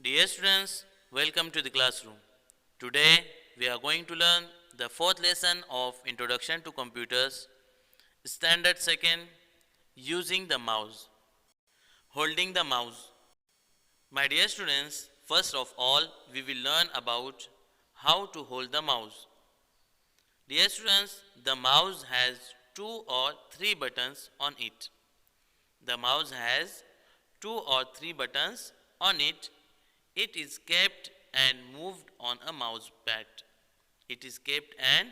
Dear students, welcome to the classroom. Today we are going to learn the fourth lesson of Introduction to Computers, Standard Second, using the mouse. Holding the mouse. My dear students, first of all we will learn about how to hold the mouse. Dear students, the mouse has 2 or 3 buttons on it. The mouse has 2 or 3 buttons on it. It is kept and moved on a mouse pad. It is kept and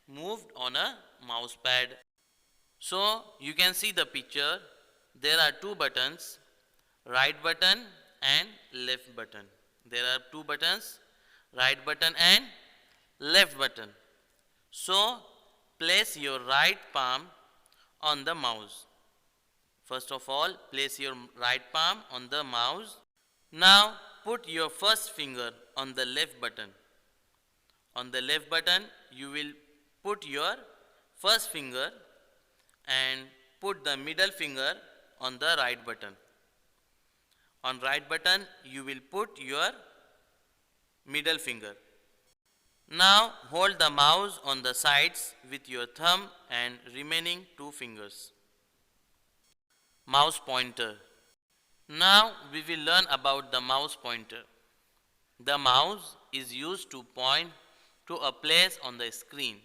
moved on a mouse pad. So you can see the picture. There are 2 buttons, right button and left button. There are 2 buttons, right button and left button. So place your right palm on the mouse. First of all, place your right palm on the mouse. Now put your first finger on the left button. On the left button, you will put your first finger and put the middle finger on the right button. On right button, you will put your middle finger. Now hold the mouse on the sides with your thumb and remaining 2 fingers. Mouse pointer. Now we will learn about the mouse pointer. The mouse is used to point to a place on the screen.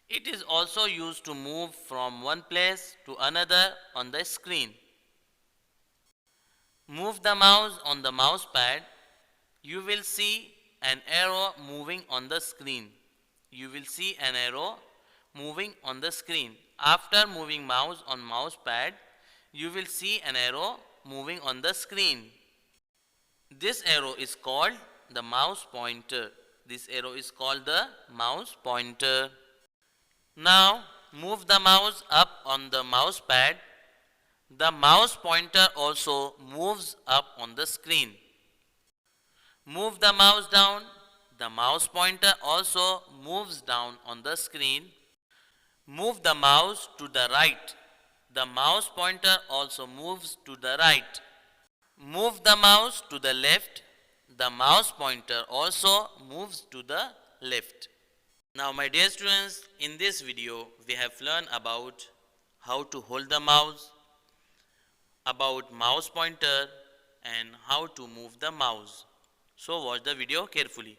It is also used to move from one place to another on the screen. Move the mouse on the mouse pad. You will see an arrow moving on the screen. You will see an arrow moving on the screen. After moving mouse on mouse pad, you will see an arrow moving on the screen. This arrow is called the mouse pointer. This arrow is called the mouse pointer. Now move the mouse up on the mouse pad. The mouse pointer also moves up on the screen. Move the mouse down. The mouse pointer also moves down on the screen. Move the mouse to the right. The mouse pointer also moves to the right. Move the mouse to the left. The mouse pointer also moves to the left. Now my dear students, in this video we have learned about how to hold the mouse, about mouse pointer and how to move the mouse. So watch the video carefully.